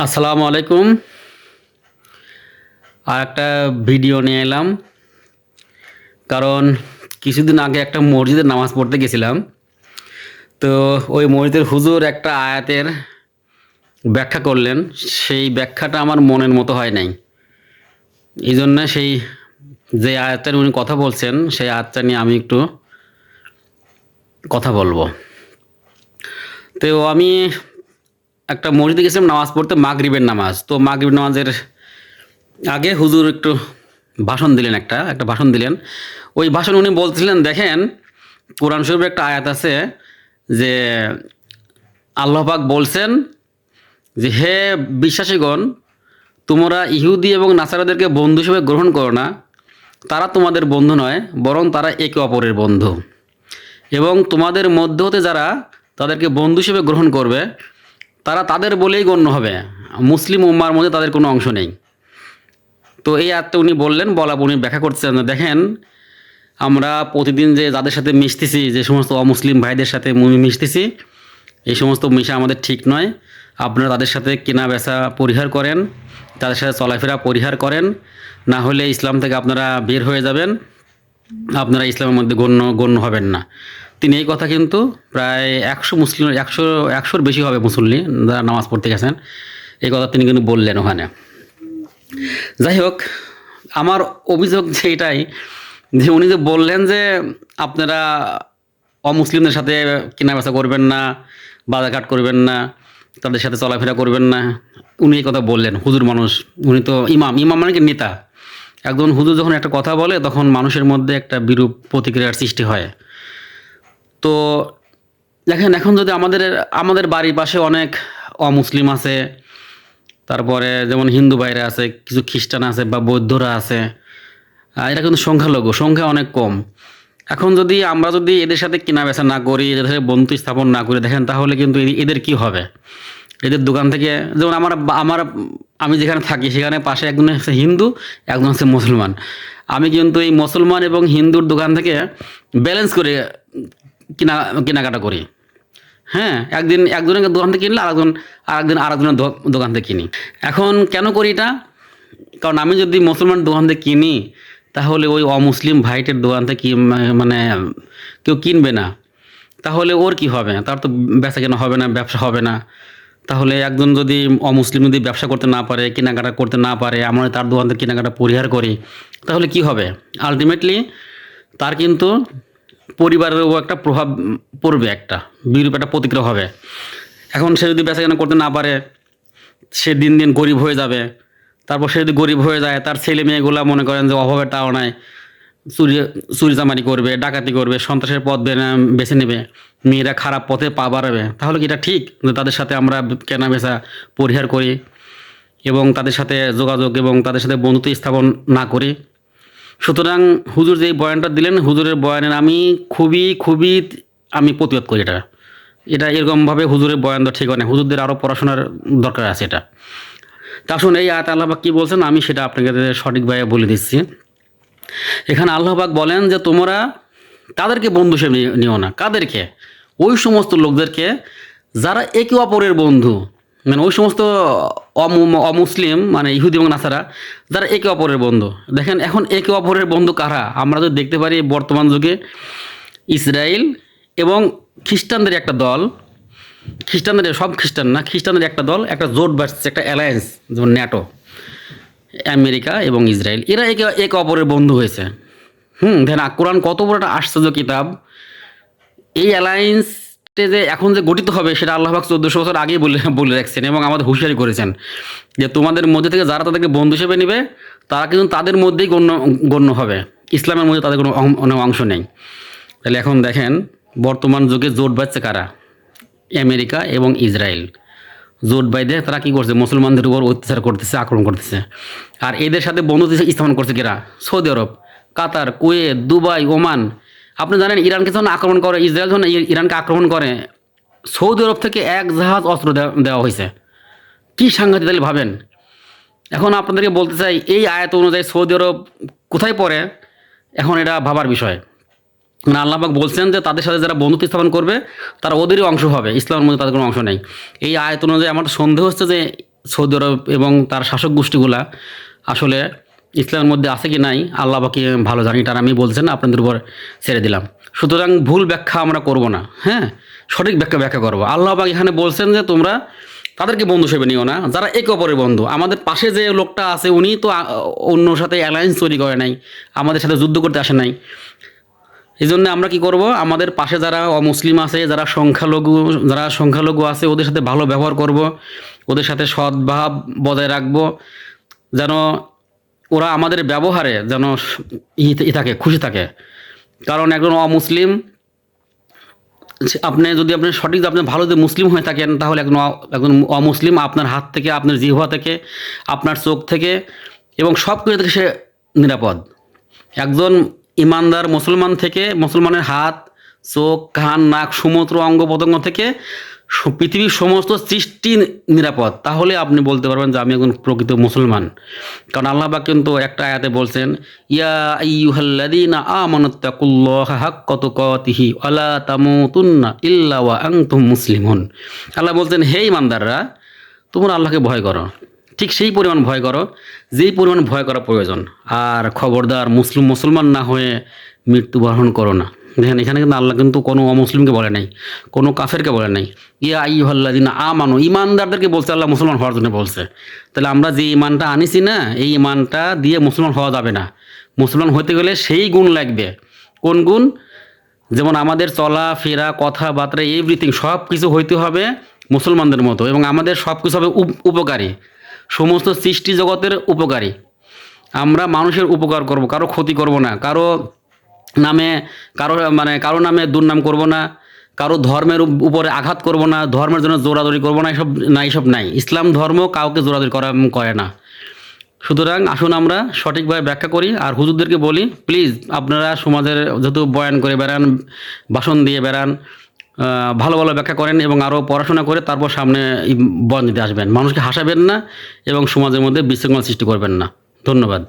আসসালামু আলাইকুম। আর একটা ভিডিও নিয়ে এলাম, কারণ কিছুদিন আগে একটা মসজিদে নামাজ পড়তে গেছিলাম। তো ওই মসজিদের হুজুর একটা আয়াতের ব্যাখ্যা করলেন, সেই ব্যাখ্যাটা আমার মনের মতো হয় নাই। এই জন্য সেই যে আয়াতের উনি কথা বলছেন সেই আয়াতটা নিয়ে আমি একটু কথা বলবো। তো আমি একটা মসজিদে গেছিলাম নামাজ পড়তে, মাগরিবের নামাজ। তো মাগরিবের নামাজের আগে হুজুর একটু ভাষণ দিলেন, একটা ভাষণ দিলেন। ওই ভাষণ উনি বলছিলেন, দেখেন কোরআন শরীফের একটা আয়াত আছে যে আল্লাহ পাক বলছেন যে, হে বিশ্বাসীগণ, তোমরা ইহুদি এবং নাসারাদেরকে বন্ধু হিসেবে গ্রহণ করো না। তারা তোমাদের বন্ধু নয়, বরং তারা একে অপরের বন্ধু। এবং তোমাদের মধ্য হতে যারা তাদেরকে বন্ধু হিসেবে গ্রহণ করবে তারা তাদের বলেই গণ্য হবে, মুসলিম উম্মার মধ্যে তাদের কোনো অংশ নেই। তো এই আয়াতটা উনি বললেন, উনি ব্যাখ্যা করছেন, দেখেন আমরা প্রতিদিন যে যাদের সাথে মিশতেছি, যে সমস্ত অমুসলিম ভাইদের সাথে মিশতেছি, এই সমস্ত মিশা আমাদের ঠিক নয়। আপনারা তাদের সাথে কেনা বেচা পরিহার করেন, তাদের সাথে চলাফেরা পরিহার করেন, না হলে ইসলাম থেকে আপনারা বের হয়ে যাবেন, আপনারা ইসলামের মধ্যে গণ্য হবেন না। তিনি এই কথা কিন্তু প্রায় 100 মুসলিম, একশোর বেশি হবে মুসল্লি যারা নামাজ পড়তে গেছেন, এই কথা তিনি কিন্তু বললেন ওখানে। যাই হোক, আমার অভিযোগ যে এটাই, যে উনি যে বললেন যে আপনারা অমুসলিমদের সাথে কেনাবেচা করবেন না, বাজারঘাট করবেন না, তাদের সাথে চলাফেরা করবেন না, উনি এই কথা বললেন। হুজুর মানুষ, উনি তো ইমাম মানে কি নেতা। একজন হুজুর যখন একটা কথা বলে তখন মানুষের মধ্যে একটা বিরূপ প্রতিক্রিয়ার সৃষ্টি হয়। তো দেখেন, এখন যদি আমাদের আমাদের বাড়ির পাশে অনেক অমুসলিম আছে, তারপরে যেমন হিন্দু ভাইরা আছে, কিছু খ্রিস্টান আছে বা বৌদ্ধরা আছে, এরা কিন্তু সংখ্যালঘু, সংখ্যা অনেক কম। এখন যদি আমরা এদের সাথে কেনা বেচা না করি, এদের সাথে বন্ধুত্ব স্থাপন না করি, দেখেন তাহলে কিন্তু এদের কি হবে। এদের দোকান থেকে, যেমন আমার আমি যেখানে থাকি সেখানে পাশে একজন হচ্ছে হিন্দু, একজন হচ্ছে মুসলমান। আমি কিন্তু এই মুসলমান এবং হিন্দুর দোকান থেকে ব্যালেন্স করে কিনা কেনাকাটা করি। হ্যাঁ, একদিন একজনের দোকান থেকে কিনলে আরেকজনের দোকান থেকে কিনি। এখন কেন করি এটা? কারণ আমি যদি মুসলমান দোকান থেকে কিনি, তাহলে ওই অমুসলিম ভাইটের দোকান থেকে মানে কেউ কিনবে না। তাহলে ওর কি হবে? তার তো বেচা কেনা হবে না, ব্যবসা হবে না। তাহলে একজন যদি অমুসলিম যদি ব্যবসা করতে না পারে, কেনাকাটা করতে না পারে, আমরা তার দোকান থেকে কেনাকাটা পরিহার করি, তাহলে কি হবে? আলটিমেটলি তার কিন্তু পরিবারেরও একটা প্রভাব পড়বে, একটা বিরূপ একটা প্রতিক্রিয়া হবে। এখন সে যদি বেচাকেনা করতে না পারে, সে দিন দিন গরিব হয়ে যাবে। তারপর সে যদি গরিব হয়ে যায়, তার ছেলে মেয়েগুলা মনে করেন যে অভাবের তাড়নায় চুরি চুরিচামারি করবে, ডাকাতি করবে, সন্ত্রাসের পথ বেছে নেবে, মেয়েরা খারাপ পথে পা বাড়াবে। তাহলে কি এটা ঠিক যে তাদের সাথে আমরা কেনা বেচা পরিহার করি এবং তাদের সাথে যোগাযোগ এবং তাদের সাথে বন্ধুত্ব স্থাপন না করি? সুতরাং হুজুর যেই বয়ানটা দিলেন, হুজুরের বয়ানের আমি খুবই আমি প্রতিবাদ করি। এটা এরকমভাবে হুজুরের বয়ান তো ঠিক হয় না। হুজুরদের আরও পড়াশোনার দরকার আছে এটা। তা আসুন, এই আয়াত আল্লাহ পাক কী বলছেন আমি সেটা আপনাকে সঠিকভাবে বলে দিচ্ছি। এখানে আল্লাহ পাক বলেন যে তোমরা তাদেরকে বন্ধু হিসেবে নিও না। কাদেরকে? ওই সমস্ত লোকদেরকে যারা একে অপরের বন্ধু, মানে ওই সমস্ত অমুসলিম, মানে ইহুদি এবং নাসারা, যারা একে অপরের বন্ধু। দেখেন এখন একে অপরের বন্ধু কারা আমরা যদি দেখতে পারি বর্তমান যুগে, ইসরায়েল এবং খ্রিস্টানদের একটা দল, খ্রিস্টানদের সব খ্রিস্টান না, খ্রিস্টানদের একটা দল, একটা জোট বাড়ছে, একটা অ্যালায়েন্স, যেমন ন্যাটো, আমেরিকা এবং ইসরায়েল, এরা একে অপরের বন্ধু হয়েছে। দেখেন কোরআন কত বড় একটা আশ্চর্য কিতাব। এই অ্যালায়েন্সটে যে এখন যে গঠিত হবে সেটা আল্লাহ পাক 1400 বছর আগেই বলে রাখছেন এবং আমাদের হুঁশিয়ারি করেছেন যে তোমাদের মধ্যে থেকে যারা তাদেরকে বন্ধু হিসেবে নেবে তারা কিন্তু তাদের মধ্যেই গণ্য হবে, ইসলামের মধ্যে তাদের কোনো অংশ নেই। তাহলে এখন দেখেন বর্তমান যুগে জোট বাঁধছে কারা? আমেরিকা এবং ইসরায়েল জোট বাইধে তারা কী করছে? মুসলমানদের উপর অত্যাচার করতেছে, আক্রমণ করতেছে। আর এদের সাথে বন্ধুত্ব স্থাপন করছে কেরা? সৌদি আরব, কাতার, কুয়েত, দুবাই, ওমান। আপনি জানেন ইরানকে যখন আক্রমণ করে, ইসরায়েল যখন ইরানকে আক্রমণ করে, সৌদি আরব থেকে এক জাহাজ অস্ত্র দেওয়া হয়েছে। কী সাংঘাতিক! তাহলে ভাবেন। এখন আপনাদেরকে বলতে চাই, এই আয়াত অনুযায়ী সৌদি আরব কোথায় পড়ে? এখন এটা ভাবার বিষয়। মানে আল্লাহ পাক বলছেন যে তাদের সাথে যারা বন্ধুত্ব স্থাপন করবে তারা ওদেরই অংশ হবে, ইসলামের মধ্যে তাদের কোনো অংশ নেই। এই আয়াত অনুযায়ী আমার সন্দেহ হচ্ছে যে সৌদি আরব এবং তার শাসক গোষ্ঠীগুলা আসলে ইসলামের মধ্যে আছে কি নাই আল্লাহ বাকি ভালো জানি, এটা আমি বলছেন আপনাদের উপর ছেড়ে দিলাম। সুতরাং ভুল ব্যাখ্যা আমরা করব না, হ্যাঁ, সঠিক ব্যাখ্যা করব। আল্লাহ পাক এখানে বলছেন যে তোমরা তাদেরকে বন্ধু হিসেবে নিও না যারা একে অপরের বন্ধু। আমাদের পাশে যে লোকটা আছে উনি তো অন্যর সাথে অ্যালায়েন্স তৈরি করে নাই, আমাদের সাথে যুদ্ধ করতে আসে নাই। এই জন্য আমরা কি করব, আমাদের পাশে যারা অমুসলিম আছে, যারা সংখ্যালঘু আছে ওদের সাথে ভালো ব্যবহার করব, ওদের সাথে সদ্ভাব বজায় রাখবো, যেন ওরা আমাদের ব্যবহারে যেন থাকে, খুশি থাকে। কারণ একজন অমুসলিম, আপনি সঠিক আপনি ভালো যদি মুসলিম হয়ে থাকেন তাহলে একজন অমুসলিম আপনার হাত থেকে, আপনার জিহ্বা থেকে, আপনার চোখ থেকে এবং সব কিছু থেকে সে নিরাপদ। একজন ইমানদার মুসলমান থেকে, মুসলমানের হাত, চোখ, কান, নাক, সমস্ত অঙ্গ প্রত্যঙ্গ থেকে পৃথিবীর সমস্ত সৃষ্টি নিরাপদ। তাহলে আপনি বলতে পারবেন যে আমি একজন প্রকৃত মুসলমান। কারণ আল্লাহ পাক কিন্তু একটা আয়াতে বলছেন, ইয়া আইয়ুহাল্লাযীনা আমানুত্তাকুল্লাহা হাক্কা তুকাতিহি ওয়া লা তামুতুন্না ইল্লা ওয়া আনতুম মুসলিমুন। আল্লাহ বলছেন, হে ইমানদাররা, তোমরা আল্লাহকে ভয় করো, ঠিক সেই পরিমাণ ভয় করো যেই পরিমাণ ভয় করা প্রয়োজন। আর খবরদার মুসলমান না হয়ে মৃত্যুবরণ করো না। দেখেন এখানে কিন্তু আল্লাহ কিন্তু কোনো অমুসলিমকে বলে নাই, কোনো কাফেরকে বলে নাই। ইয়া আইয়ুহাল্লাযীনা আমানু, ইমানদারদেরকে বলছে আল্লাহ, মুসলমান হওয়ার জন্য বলছে। তাহলে আমরা যে ইমানটা আনিছি না, এই ইমানটা দিয়ে মুসলমান হওয়া যাবে না। মুসলমান হতে গেলে সেই গুণ লাগবে। কোন গুণ? যেমন আমাদের চলা ফেরা, কথাবার্তা, এভরিথিং সব কিছু হইতে হবে মুসলমানদের মতো, এবং আমাদের সব কিছু হবে উপকারী, সমস্ত সৃষ্টি জগতের উপকারী। আমরা মানুষের উপকার করব, কারো ক্ষতি করব না, কারো নামে দুর্নাম করব না, কারো ধর্মের উপরে আঘাত করব না, ধর্মের জন্য জোরাজোরি করব না, এসব নাই। ইসলাম ধর্ম কাউকে জোরাজোরি করে না। সুতরাং আসুন আমরা সঠিকভাবে ব্যাখ্যা করি। আর হুজুরদেরকে বলি, প্লিজ আপনারা সমাজের যেহেতু বয়ান করে বেড়ান, ভাষণ দিয়ে বেড়ান, ভালো ভালো ব্যাখ্যা করেন এবং আরও পড়াশোনা করে তারপর সামনে বয়ান দিতে আসবেন। মানুষকে হাসাবেন না এবং সমাজের মধ্যে বিশৃঙ্খলা সৃষ্টি করবেন না। ধন্যবাদ।